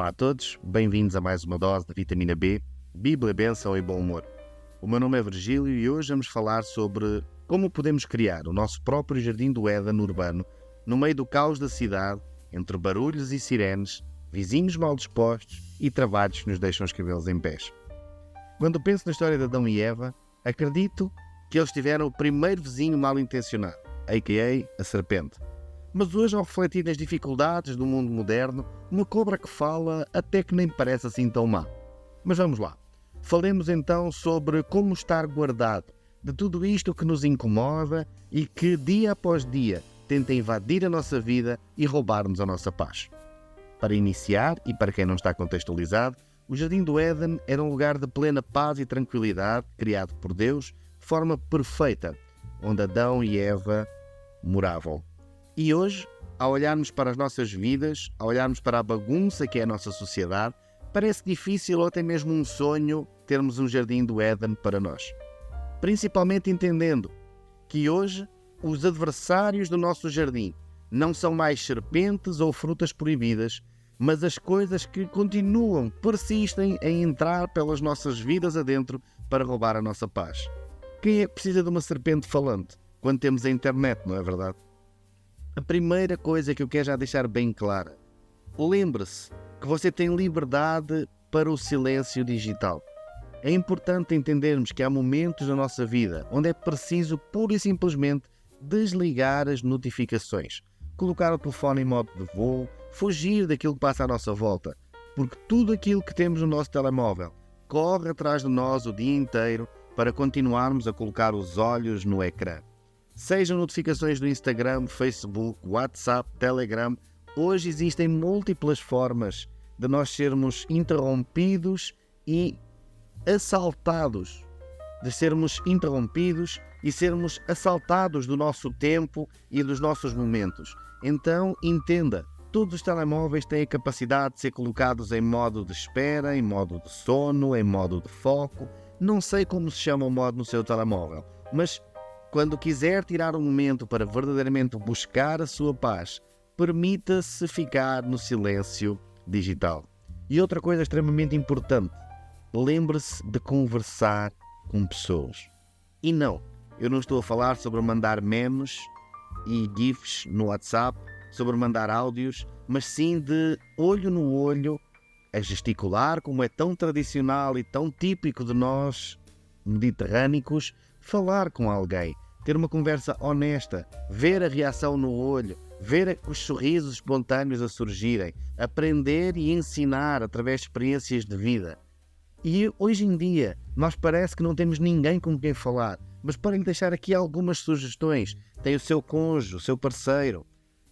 Olá a todos, bem-vindos a mais uma dose de vitamina B, Bíblia, bênção e bom humor. O meu nome é Virgílio e hoje vamos falar sobre como podemos criar o nosso próprio jardim do Éden urbano no meio do caos da cidade, entre barulhos e sirenes, vizinhos mal dispostos e trabalhos que nos deixam os cabelos em pés. Quando penso na história de Adão e Eva, acredito que eles tiveram o primeiro vizinho mal intencionado, a.k.a. a serpente. Mas hoje, ao refletir nas dificuldades do mundo moderno, uma cobra que fala até que nem parece assim tão má. Mas vamos lá. Falemos então sobre como estar guardado de tudo isto que nos incomoda e que, dia após dia, tenta invadir a nossa vida e roubar-nos a nossa paz. Para iniciar, e para quem não está contextualizado, o Jardim do Éden era um lugar de plena paz e tranquilidade, criado por Deus, de forma perfeita, onde Adão e Eva moravam. E hoje, ao olharmos para as nossas vidas, ao olharmos para a bagunça que é a nossa sociedade, parece difícil ou até mesmo um sonho termos um jardim do Éden para nós. Principalmente entendendo que hoje os adversários do nosso jardim não são mais serpentes ou frutas proibidas, mas as coisas que persistem em entrar pelas nossas vidas adentro para roubar a nossa paz. Quem é que precisa de uma serpente falante quando temos a internet, não é verdade? A primeira coisa que eu quero já deixar bem clara: lembre-se que você tem liberdade para o silêncio digital. É importante entendermos que há momentos na nossa vida onde é preciso pura e simplesmente desligar as notificações, colocar o telefone em modo de voo, fugir daquilo que passa à nossa volta, porque tudo aquilo que temos no nosso telemóvel corre atrás de nós o dia inteiro para continuarmos a colocar os olhos no ecrã. Sejam notificações do Instagram, Facebook, WhatsApp, Telegram, hoje existem múltiplas formas de nós sermos interrompidos e assaltados. De sermos interrompidos e sermos assaltados do nosso tempo e dos nossos momentos. Então, entenda, todos os telemóveis têm a capacidade de ser colocados em modo de espera, em modo de sono, em modo de foco. Não sei como se chama o modo no seu telemóvel, mas quando quiser tirar um momento para verdadeiramente buscar a sua paz, permita-se ficar no silêncio digital. E outra coisa extremamente importante, lembre-se de conversar com pessoas. E não, eu não estou a falar sobre mandar memes e gifs no WhatsApp, sobre mandar áudios, mas sim de olho no olho, a gesticular, como é tão tradicional e tão típico de nós, mediterrânicos, falar com alguém, ter uma conversa honesta, ver a reação no olho, ver os sorrisos espontâneos a surgirem, aprender e ensinar através de experiências de vida. E hoje em dia, nós parece que não temos ninguém com quem falar, mas para lhe deixar aqui algumas sugestões. Tem o seu cônjuge, o seu parceiro,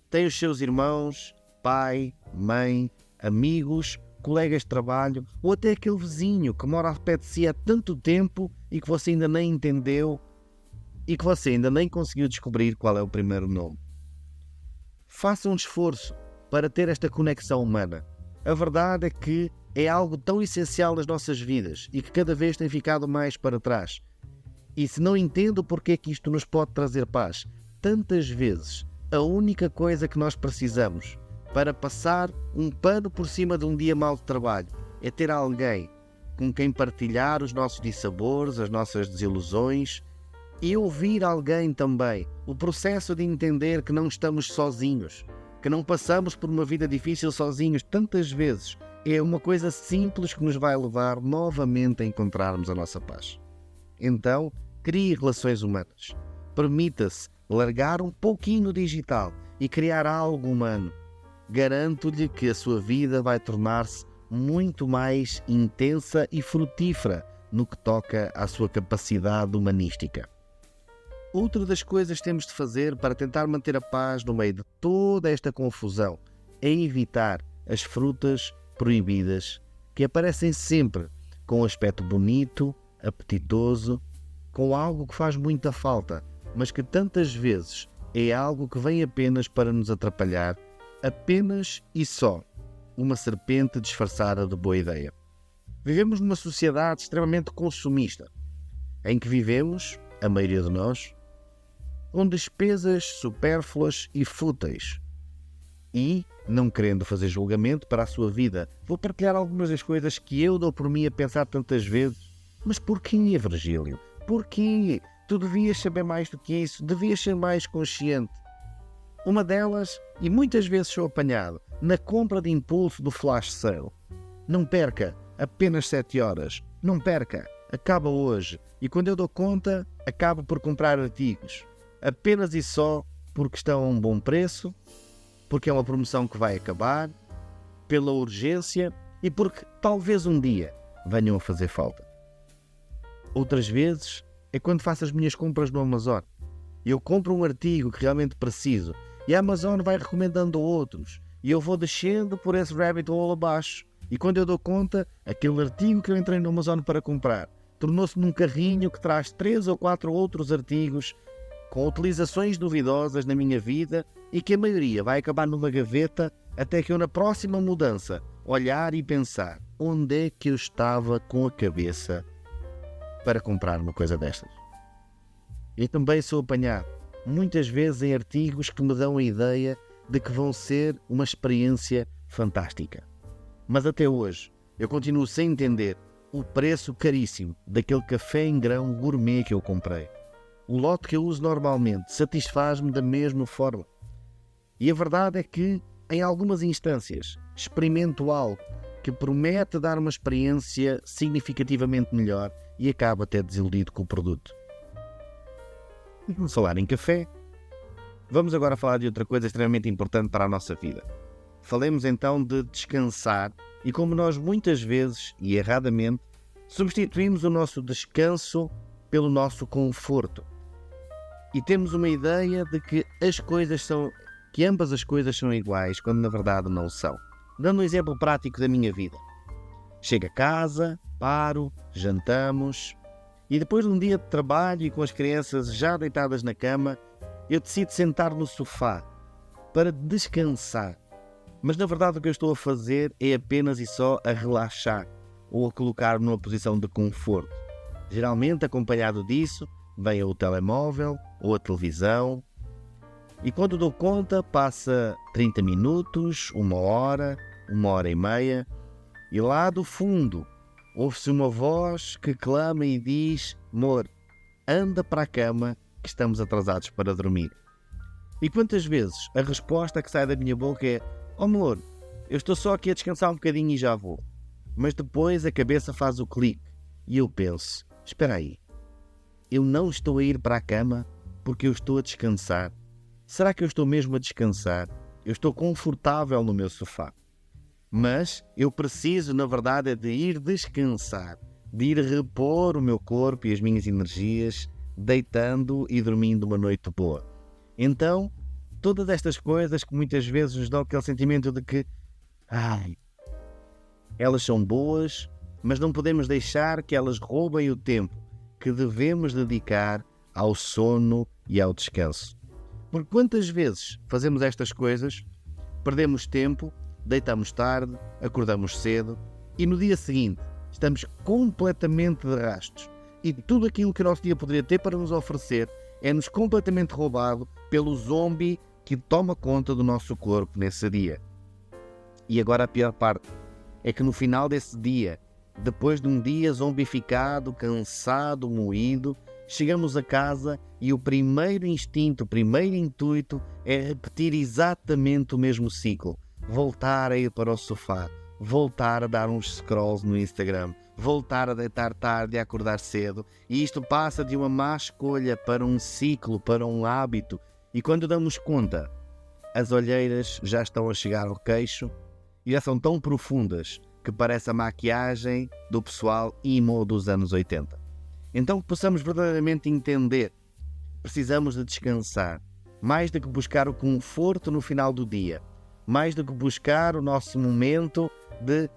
tem os seus irmãos, pai, mãe, amigos, colegas de trabalho, ou até aquele vizinho que mora ao pé de si há tanto tempo e que você ainda nem entendeu e que você ainda nem conseguiu descobrir qual é o primeiro nome. Faça um esforço para ter esta conexão humana. A verdade é que é algo tão essencial nas nossas vidas e que cada vez tem ficado mais para trás. E se não entendo porque é que isto nos pode trazer paz, tantas vezes a única coisa que nós precisamos para passar um pano por cima de um dia mau de trabalho é ter alguém com quem partilhar os nossos dissabores, as nossas desilusões e ouvir alguém também. O processo de entender que não estamos sozinhos, que não passamos por uma vida difícil sozinhos tantas vezes, é uma coisa simples que nos vai levar novamente a encontrarmos a nossa paz. Então, crie relações humanas. Permita-se largar um pouquinho o digital e criar algo humano. Garanto-lhe que a sua vida vai tornar-se muito mais intensa e frutífera no que toca à sua capacidade humanística. Outra das coisas que temos de fazer para tentar manter a paz no meio de toda esta confusão é evitar as frutas proibidas que aparecem sempre com um aspecto bonito, apetitoso, com algo que faz muita falta, mas que tantas vezes é algo que vem apenas para nos atrapalhar, apenas e só uma serpente disfarçada de boa ideia. Vivemos numa sociedade extremamente consumista, em que vivemos, a maioria de nós, com despesas supérfluas e fúteis. E, não querendo fazer julgamento para a sua vida, vou partilhar algumas das coisas que eu dou por mim a pensar tantas vezes. Mas porquê, Virgílio? Porquê? Tu devias saber mais do que isso, devias ser mais consciente. Uma delas, e muitas vezes sou apanhado, na compra de impulso do flash sale. Não perca, apenas 7 horas. Não perca, acaba hoje. E quando eu dou conta, acabo por comprar artigos. Apenas e só porque estão a um bom preço, porque é uma promoção que vai acabar, pela urgência e porque talvez um dia venham a fazer falta. Outras vezes é quando faço as minhas compras no Amazon. Eu compro um artigo que realmente preciso e a Amazon vai recomendando a outros e eu vou descendo por esse rabbit hole abaixo e quando eu dou conta, aquele artigo que eu entrei no Amazon para comprar tornou-se num carrinho que traz 3 ou 4 outros artigos com utilizações duvidosas na minha vida e que a maioria vai acabar numa gaveta até que eu na próxima mudança olhar e pensar onde é que eu estava com a cabeça para comprar uma coisa destas. Eu também sou apanhado muitas vezes em artigos que me dão a ideia de que vão ser uma experiência fantástica. Mas até hoje eu continuo sem entender o preço caríssimo daquele café em grão gourmet que eu comprei. O lote que eu uso normalmente satisfaz-me da mesma forma. E a verdade é que, em algumas instâncias, experimento algo que promete dar uma experiência significativamente melhor e acabo até desiludido com o produto. E vamos falar em café. Vamos agora falar de outra coisa extremamente importante para a nossa vida. Falemos então de descansar e como nós muitas vezes, e erradamente, substituímos o nosso descanso pelo nosso conforto. E temos uma ideia de que ambas as coisas são iguais, quando na verdade não são. Dando um exemplo prático da minha vida. Chego a casa, paro, jantamos e depois de um dia de trabalho e com as crianças já deitadas na cama, eu decido sentar no sofá para descansar. Mas na verdade o que eu estou a fazer é apenas e só a relaxar ou a colocar-me numa posição de conforto. Geralmente acompanhado disso, vem o telemóvel ou a televisão e quando dou conta passa 30 minutos, 1 hora e meia e lá do fundo ouve-se uma voz que clama e diz: amor, anda para a cama que estamos atrasados para dormir. E quantas vezes a resposta que sai da minha boca é: oh amor, eu estou só aqui a descansar um bocadinho e já vou. Mas depois a cabeça faz o clique e eu penso: espera aí, eu não estou a ir para a cama porque eu estou a descansar. Será que eu estou mesmo a descansar? Eu estou confortável no meu sofá. Mas eu preciso, na verdade, de ir descansar, de ir repor o meu corpo e as minhas energias, deitando e dormindo uma noite boa. Então, todas estas coisas que muitas vezes nos dão aquele sentimento de que elas são boas, mas não podemos deixar que elas roubem o tempo que devemos dedicar ao sono e ao descanso. Porque quantas vezes fazemos estas coisas, perdemos tempo, deitamos tarde, acordamos cedo e no dia seguinte estamos completamente de rastos e tudo aquilo que o nosso dia poderia ter para nos oferecer é-nos completamente roubado pelo zombie que toma conta do nosso corpo nesse dia. E agora a pior parte é que no final desse dia, depois de um dia zombificado, cansado, moído, chegamos a casa e o primeiro instinto, o primeiro intuito é repetir exatamente o mesmo ciclo. Voltar a ir para o sofá, voltar a dar uns scrolls no Instagram, voltar a deitar tarde e a acordar cedo. E isto passa de uma má escolha para um ciclo, para um hábito. E quando damos conta, as olheiras já estão a chegar ao queixo e já são tão profundas que parece a maquiagem do pessoal emo dos anos 80. Então que possamos verdadeiramente entender, precisamos de descansar, mais do que buscar o conforto no final do dia, mais do que buscar o nosso momento de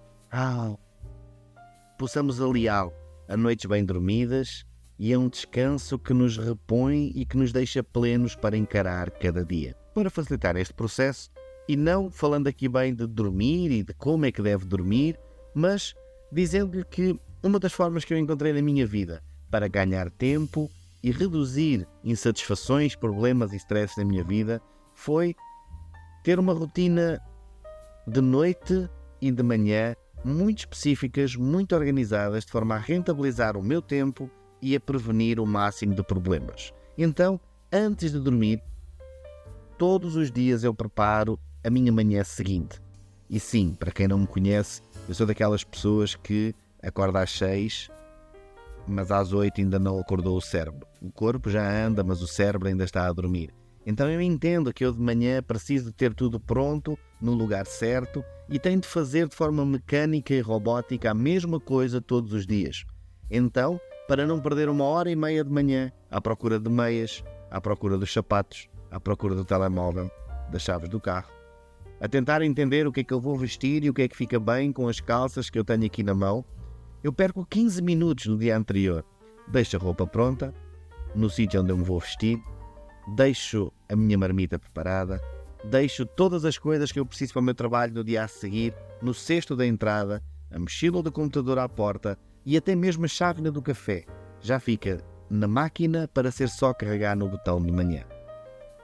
possamos aliá-lo a noites bem dormidas e a um descanso que nos repõe e que nos deixa plenos para encarar cada dia. Para facilitar este processo, e não falando aqui bem de dormir e de como é que deve dormir, mas dizendo-lhe que uma das formas que eu encontrei na minha vida para ganhar tempo e reduzir insatisfações, problemas e stress na minha vida foi ter uma rotina de noite e de manhã muito específicas, muito organizadas, de forma a rentabilizar o meu tempo e a prevenir o máximo de problemas. Então, antes de dormir, todos os dias eu preparo a minha manhã seguinte. E sim, para quem não me conhece, eu sou daquelas pessoas que acorda às 6, mas às 8 ainda não acordou o cérebro. O corpo já anda, mas o cérebro ainda está a dormir. Então eu entendo que eu de manhã preciso de ter tudo pronto, no lugar certo, e tenho de fazer de forma mecânica e robótica a mesma coisa todos os dias. Então, para não perder 1h30 de manhã à procura de meias, à procura dos sapatos, à procura do telemóvel, das chaves do carro, a tentar entender o que é que eu vou vestir e o que é que fica bem com as calças que eu tenho aqui na mão, eu perco 15 minutos no dia anterior. Deixo a roupa pronta, no sítio onde eu me vou vestir, deixo a minha marmita preparada, deixo todas as coisas que eu preciso para o meu trabalho no dia a seguir, no cesto da entrada, a mochila do computador à porta e até mesmo a chávena do café. Já fica na máquina para ser só carregar no botão de manhã.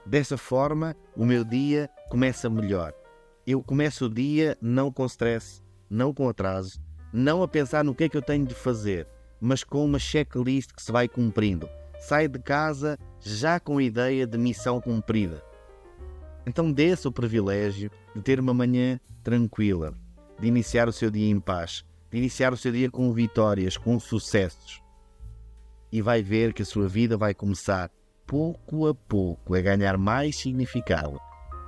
Dessa forma, o meu dia começa melhor. Eu começo o dia não com stress, não com atraso, não a pensar no que é que eu tenho de fazer, mas com uma checklist que se vai cumprindo. Saio de casa já com a ideia de missão cumprida. Então dê-se o privilégio de ter uma manhã tranquila, de iniciar o seu dia em paz, de iniciar o seu dia com vitórias, com sucessos. E vai ver que a sua vida vai começar, pouco a pouco, a ganhar mais significado.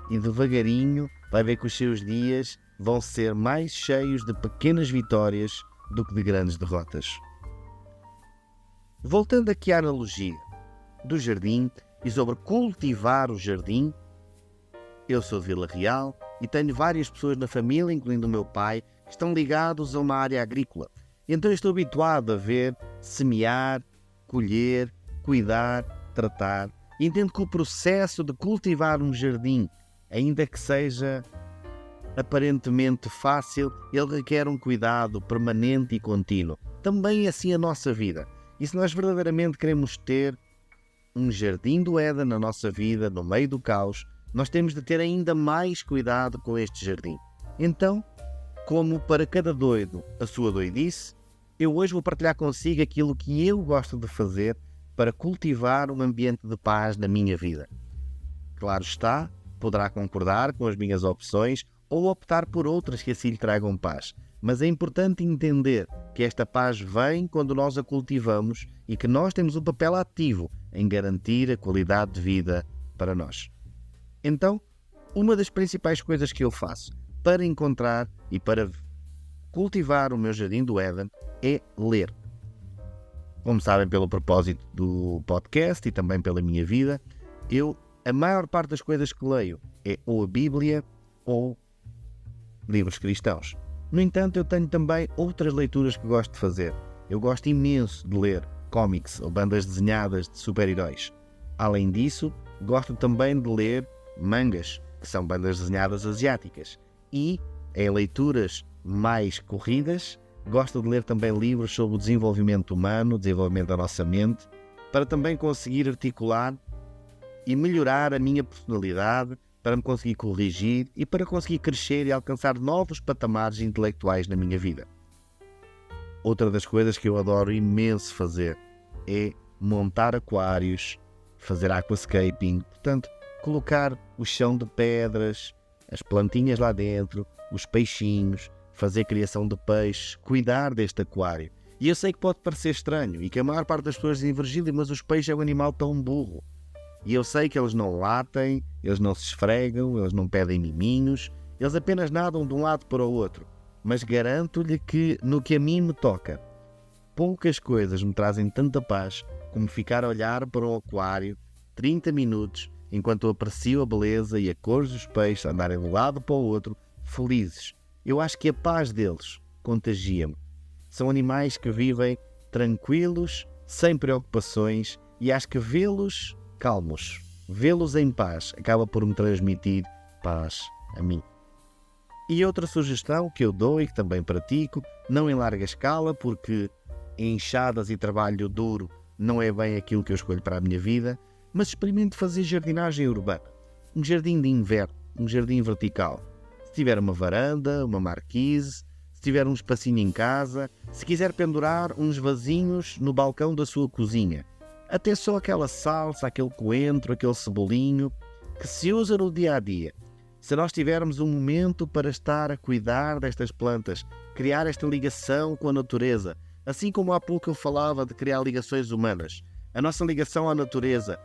E devagarinho vai ver que os seus dias vão ser mais cheios de pequenas vitórias do que de grandes derrotas. Voltando aqui à analogia do jardim e sobre cultivar o jardim, eu sou de Vila Real e tenho várias pessoas na família, incluindo o meu pai, que estão ligados a uma área agrícola. Então eu estou habituado a ver semear, colher, cuidar, tratar. E entendo que o processo de cultivar um jardim, ainda que seja aparentemente fácil, ele requer um cuidado permanente e contínuo. Também é assim a nossa vida. E se nós verdadeiramente queremos ter um jardim do Éden na nossa vida, no meio do caos, nós temos de ter ainda mais cuidado com este jardim. Então, como para cada doido a sua doidice, eu hoje vou partilhar consigo aquilo que eu gosto de fazer para cultivar um ambiente de paz na minha vida. Claro está, poderá concordar com as minhas opções ou optar por outras que assim lhe tragam paz. Mas é importante entender que esta paz vem quando nós a cultivamos e que nós temos um papel ativo em garantir a qualidade de vida para nós. Então, uma das principais coisas que eu faço para encontrar e para cultivar o meu jardim do Éden é ler. Como sabem pelo propósito do podcast e também pela minha vida, a maior parte das coisas que leio é ou a Bíblia ou livros cristãos. No entanto, eu tenho também outras leituras que gosto de fazer. Eu gosto imenso de ler cómics ou bandas desenhadas de super-heróis. Além disso, gosto também de ler mangas, que são bandas desenhadas asiáticas. E, em leituras mais corridas, gosto de ler também livros sobre o desenvolvimento humano, o desenvolvimento da nossa mente, para também conseguir articular e melhorar a minha personalidade, para me conseguir corrigir e para conseguir crescer e alcançar novos patamares intelectuais na minha vida. Outra das coisas que eu adoro imenso fazer é montar aquários, fazer aquascaping, portanto, colocar o chão de pedras, as plantinhas lá dentro, os peixinhos, fazer criação de peixes, cuidar deste aquário. E eu sei que pode parecer estranho e que a maior parte das pessoas dizem: Virgílio, mas os peixes é um animal tão burro. E eu sei que eles não latem, eles não se esfregam, eles não pedem miminhos, eles apenas nadam de um lado para o outro. Mas garanto-lhe que, no que a mim me toca, poucas coisas me trazem tanta paz como ficar a olhar para um aquário 30 minutos enquanto eu aprecio a beleza e a cor dos peixes andarem de um lado para o outro, felizes. Eu acho que a paz deles contagia-me. São animais que vivem tranquilos, sem preocupações, e acho que vê-los calmos, vê-los em paz, acaba por me transmitir paz a mim. E outra sugestão que eu dou e que também pratico, não em larga escala, porque enxadas e trabalho duro não é bem aquilo que eu escolho para a minha vida, mas experimento fazer jardinagem urbana. Um jardim de inverno. um jardim vertical. Se tiver uma varanda, uma marquise, se tiver um espacinho em casa, se quiser pendurar uns vasinhos no balcão da sua cozinha. Até só aquela salsa, aquele coentro, aquele cebolinho, que se usa no dia a dia. Se nós tivermos um momento para estar a cuidar destas plantas, criar esta ligação com a natureza, assim como há pouco eu falava de criar ligações humanas, a nossa ligação à natureza,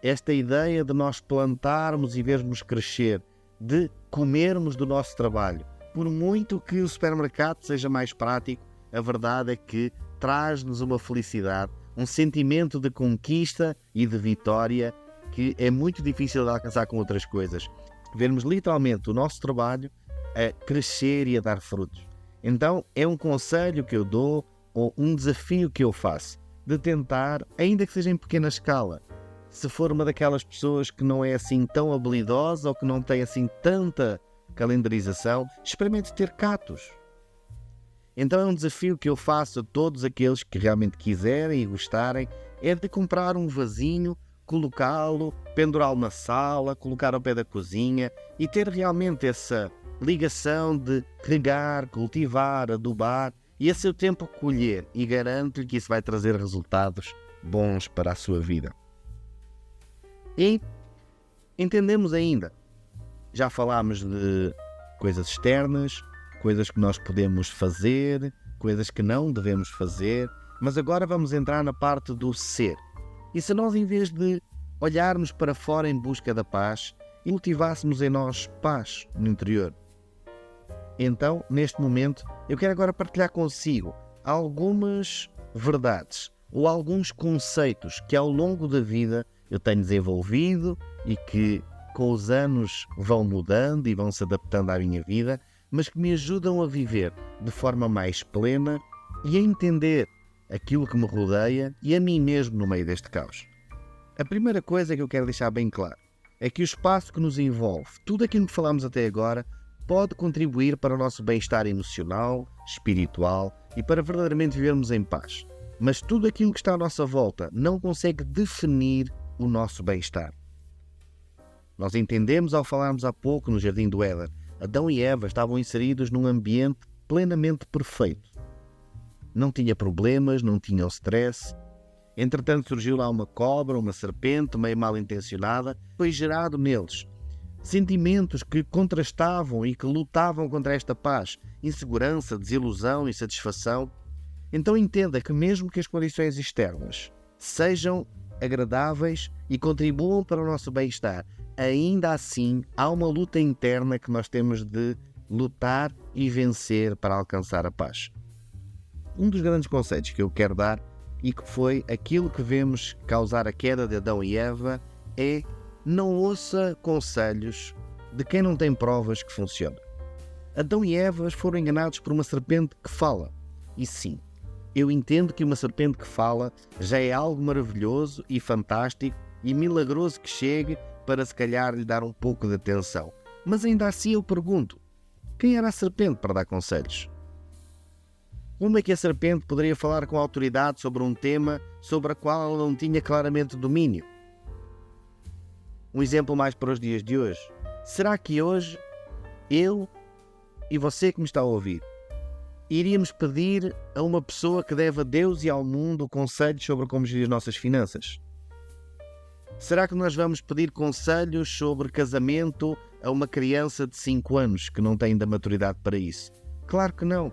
esta ideia de nós plantarmos e vermos crescer, de comermos do nosso trabalho. Por muito que o supermercado seja mais prático, a verdade é que traz-nos uma felicidade, um sentimento de conquista e de vitória que é muito difícil de alcançar com outras coisas. Vermos literalmente o nosso trabalho a crescer e a dar frutos. Então é um conselho que eu dou, ou um desafio que eu faço, de tentar, ainda que seja em pequena escala, se for uma daquelas pessoas que não é assim tão habilidosa ou que não tem assim tanta calendarização, experimente ter catos. Então é um desafio que eu faço a todos aqueles que realmente quiserem e gostarem, é de comprar um vasinho, colocá-lo, pendurá-lo na sala, colocar ao pé da cozinha e ter realmente essa ligação de regar, cultivar, adubar e a seu tempo colher, e garanto-lhe que isso vai trazer resultados bons para a sua vida. E entendemos ainda, já falámos de coisas externas, coisas que nós podemos fazer, coisas que não devemos fazer, mas agora vamos entrar na parte do ser. E se nós, em vez de olharmos para fora em busca da paz, cultivássemos em nós paz no interior? Então, neste momento, eu quero agora partilhar consigo algumas verdades ou alguns conceitos que ao longo da vida eu tenho desenvolvido e que com os anos vão mudando e vão se adaptando à minha vida, mas que me ajudam a viver de forma mais plena e a entender aquilo que me rodeia e a mim mesmo no meio deste caos. A primeira coisa que eu quero deixar bem claro é que o espaço que nos envolve, tudo aquilo que falamos até agora, pode contribuir para o nosso bem-estar emocional, espiritual e para verdadeiramente vivermos em paz. Mas tudo aquilo que está à nossa volta não consegue definir o nosso bem-estar. Nós entendemos ao falarmos há pouco no Jardim do Éden, Adão e Eva estavam inseridos num ambiente plenamente perfeito. Não tinha problemas, não tinham stress. Entretanto surgiu lá uma cobra, uma serpente meio mal intencionada, foi gerado neles sentimentos que contrastavam e que lutavam contra esta paz, insegurança, desilusão, insatisfação. Então entenda que mesmo que as condições externas sejam agradáveis e contribuam para o nosso bem-estar, ainda assim há uma luta interna que nós temos de lutar e vencer para alcançar a paz. Um dos grandes conceitos que eu quero dar, e que foi aquilo que vemos causar a queda de Adão e Eva, é: não ouça conselhos de quem não tem provas que funcionam. Adão e Eva foram enganados por uma serpente que fala. E sim, eu entendo que uma serpente que fala já é algo maravilhoso e fantástico e milagroso que chegue para se calhar lhe dar um pouco de atenção. Mas ainda assim eu pergunto, quem era a serpente para dar conselhos? Como é que a serpente poderia falar com autoridade sobre um tema sobre o qual ela não tinha claramente domínio? Um exemplo mais para os dias de hoje. Será que hoje, eu e você que me está a ouvir, iríamos pedir a uma pessoa que deve a Deus e ao mundo conselhos sobre como gerir as nossas finanças? Será que nós vamos pedir conselhos sobre casamento a uma criança de 5 anos que não tem ainda maturidade para isso? Claro que não.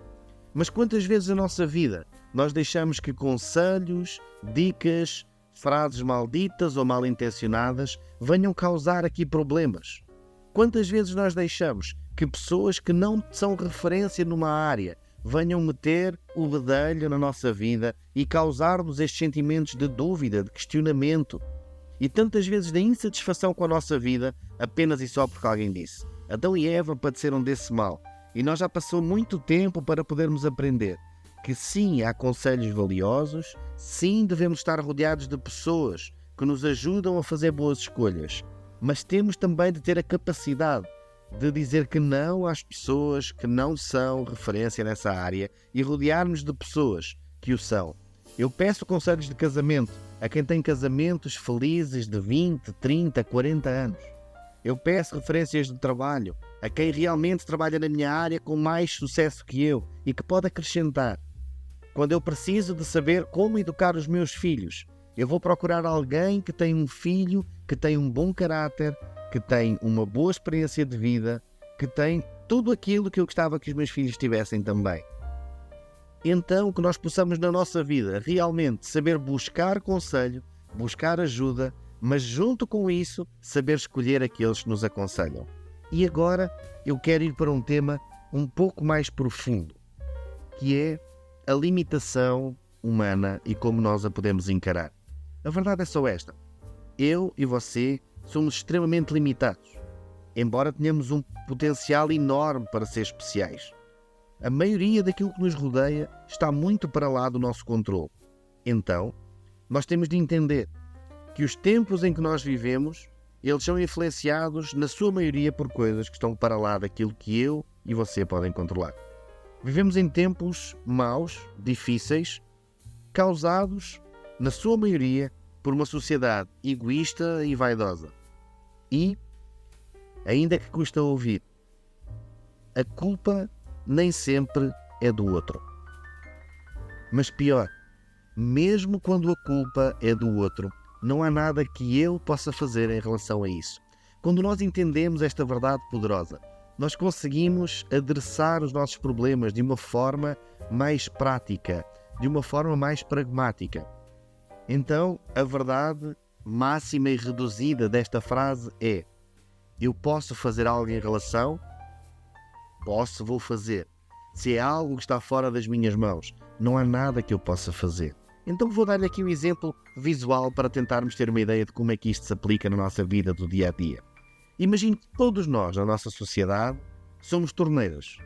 Mas quantas vezes na nossa vida nós deixamos que conselhos, dicas, frases malditas ou mal intencionadas venham causar aqui problemas? Quantas vezes nós deixamos que pessoas que não são referência numa área venham meter o bedelho na nossa vida e causar-nos estes sentimentos de dúvida, de questionamento e tantas vezes de insatisfação com a nossa vida apenas e só porque alguém disse? Adão e Eva padeceram desse mal e nós já passou muito tempo para podermos aprender que sim, há conselhos valiosos, sim, devemos estar rodeados de pessoas que nos ajudam a fazer boas escolhas, mas temos também de ter a capacidade de dizer que não às pessoas que não são referência nessa área e rodearmos de pessoas que o são. Eu peço conselhos de casamento a quem tem casamentos felizes de 20, 30, 40 anos. Eu peço referências de trabalho a quem realmente trabalha na minha área com mais sucesso que eu e que pode acrescentar. Quando eu preciso de saber como educar os meus filhos, eu vou procurar alguém que tem um filho que tem um bom caráter, que tem uma boa experiência de vida, que tem tudo aquilo que eu gostava que os meus filhos tivessem também. Então, que nós possamos na nossa vida realmente saber buscar conselho, buscar ajuda, mas junto com isso, saber escolher aqueles que nos aconselham. E agora eu quero ir para um tema um pouco mais profundo, que é a limitação humana e como nós a podemos encarar. A verdade é só esta. Eu e você somos extremamente limitados, embora tenhamos um potencial enorme para ser especiais. A maioria daquilo que nos rodeia está muito para lá do nosso controle. Então, nós temos de entender que os tempos em que nós vivemos, eles são influenciados, na sua maioria, por coisas que estão para lá daquilo que eu e você podem controlar. Vivemos em tempos maus, difíceis, causados, na sua maioria, por uma sociedade egoísta e vaidosa. E, ainda que custa ouvir, a culpa nem sempre é do outro. Mas pior, mesmo quando a culpa é do outro, não há nada que eu possa fazer em relação a isso. Quando nós entendemos esta verdade poderosa, nós conseguimos adressar os nossos problemas de uma forma mais prática, de uma forma mais pragmática. Então, a verdade máxima e reduzida desta frase é: eu posso fazer algo em relação? Posso, vou fazer. Se é algo que está fora das minhas mãos, não há nada que eu possa fazer. Então vou dar-lhe aqui um exemplo visual para tentarmos ter uma ideia de como é que isto se aplica na nossa vida do dia a dia. Imagine que todos nós, na nossa sociedade, somos torneiras.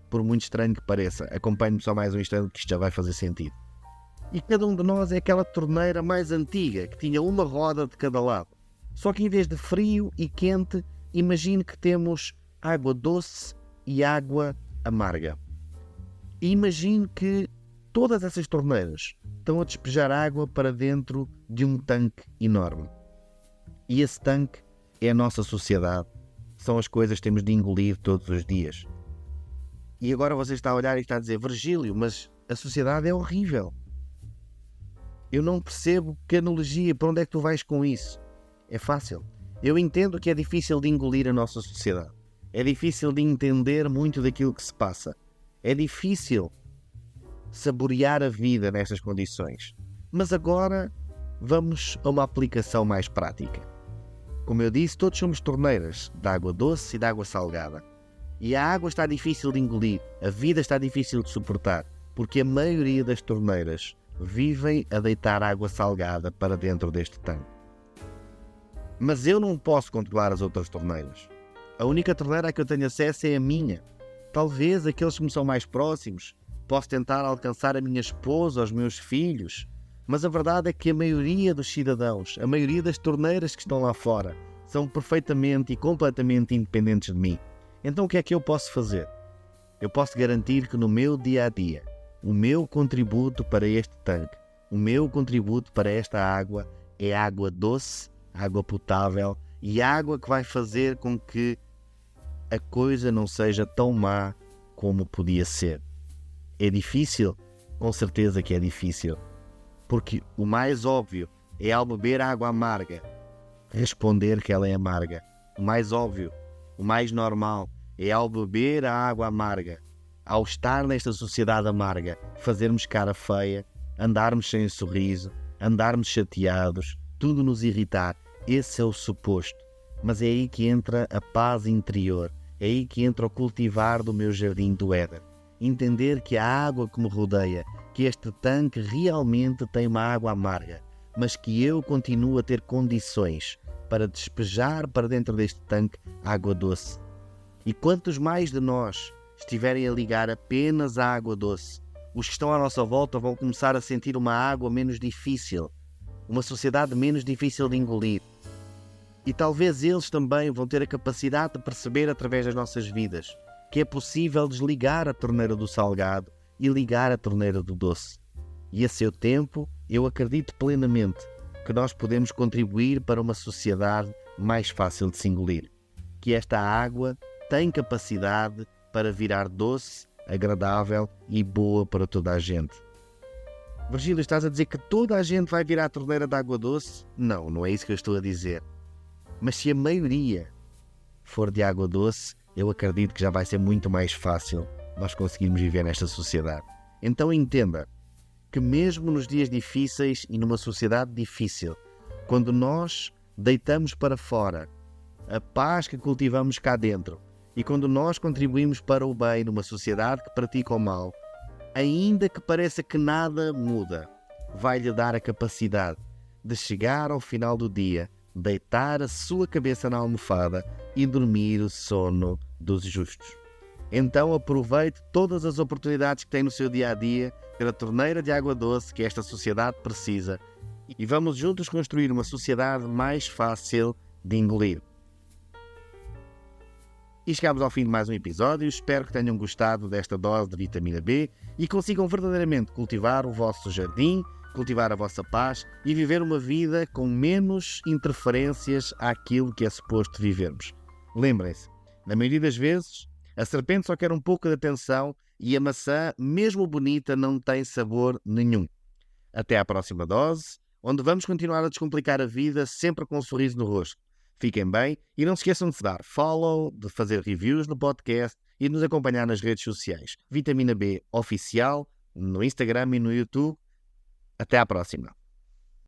Por muito estranho que pareça, acompanhe-me só mais um instante que isto já vai fazer sentido. E cada um de nós é aquela torneira mais antiga, que tinha uma roda de cada lado. Só que em vez de frio e quente, imagine que temos água doce e água amarga. E imagine que todas essas torneiras estão a despejar água para dentro de um tanque enorme. E esse tanque é a nossa sociedade. São as coisas que temos de engolir todos os dias. E agora você está a olhar e está a dizer: Virgílio, mas a sociedade é horrível. Eu não percebo que analogia, para onde é que tu vais com isso? É fácil. Eu entendo que é difícil de engolir a nossa sociedade. É difícil de entender muito daquilo que se passa. É difícil saborear a vida nestas condições. Mas agora vamos a uma aplicação mais prática. Como eu disse, todos somos torneiras de água doce e de água salgada. E a água está difícil de engolir, a vida está difícil de suportar, porque a maioria das torneiras vivem a deitar água salgada para dentro deste tanque. Mas eu não posso controlar as outras torneiras. A única torneira a que eu tenho acesso é a minha. Talvez aqueles que me são mais próximos. Posso tentar alcançar a minha esposa, os meus filhos. Mas a verdade é que a maioria dos cidadãos, a maioria das torneiras que estão lá fora, são perfeitamente e completamente independentes de mim. Então o que é que eu posso fazer? Eu posso garantir que no meu dia a dia, o meu contributo para este tanque, o meu contributo para esta água é água doce, água potável e água que vai fazer com que a coisa não seja tão má como podia ser. É difícil? Com certeza que é difícil. Porque o mais óbvio é, ao beber água amarga, responder que ela é amarga. O mais óbvio, o mais normal é, ao beber a água amarga, ao estar nesta sociedade amarga, fazermos cara feia, andarmos sem sorriso, andarmos chateados, tudo nos irritar. Esse é o suposto. Mas é aí que entra a paz interior, é aí que entra o cultivar do meu jardim do Éden. Entender que a água que me rodeia, que este tanque realmente tem uma água amarga, mas que eu continuo a ter condições para despejar para dentro deste tanque água doce. E quantos mais de nós estiverem a ligar apenas à água doce, os que estão à nossa volta vão começar a sentir uma água menos difícil, uma sociedade menos difícil de engolir. E talvez eles também vão ter a capacidade de perceber através das nossas vidas que é possível desligar a torneira do salgado e ligar a torneira do doce. E a seu tempo, eu acredito plenamente que nós podemos contribuir para uma sociedade mais fácil de se engolir. que esta água tem capacidade para virar doce, agradável e boa para toda a gente. Virgílio, estás a dizer que toda a gente vai virar a torneira de água doce? Não, não é isso que eu estou a dizer. Mas se a maioria for de água doce, eu acredito que já vai ser muito mais fácil nós conseguirmos viver nesta sociedade. Então entenda que mesmo nos dias difíceis e numa sociedade difícil, quando nós deitamos para fora a paz que cultivamos cá dentro e quando nós contribuímos para o bem numa sociedade que pratica o mal, ainda que pareça que nada muda, vai-lhe dar a capacidade de chegar ao final do dia, deitar a sua cabeça na almofada e dormir o sono dos justos. Então aproveite todas as oportunidades que tem no seu dia-a-dia, pela torneira de água doce que esta sociedade precisa, e vamos juntos construir uma sociedade mais fácil de engolir. E chegamos ao fim de mais um episódio. Espero que tenham gostado desta dose de vitamina B e consigam verdadeiramente cultivar o vosso jardim, cultivar a vossa paz e viver uma vida com menos interferências àquilo que é suposto vivermos. Lembrem-se, na maioria das vezes, a serpente só quer um pouco de atenção e a maçã, mesmo bonita, não tem sabor nenhum. Até à próxima dose, onde vamos continuar a descomplicar a vida sempre com um sorriso no rosto. Fiquem bem e não se esqueçam de dar follow, de fazer reviews no podcast e de nos acompanhar nas redes sociais. Vitamina B Oficial, no Instagram e no YouTube. Até à próxima.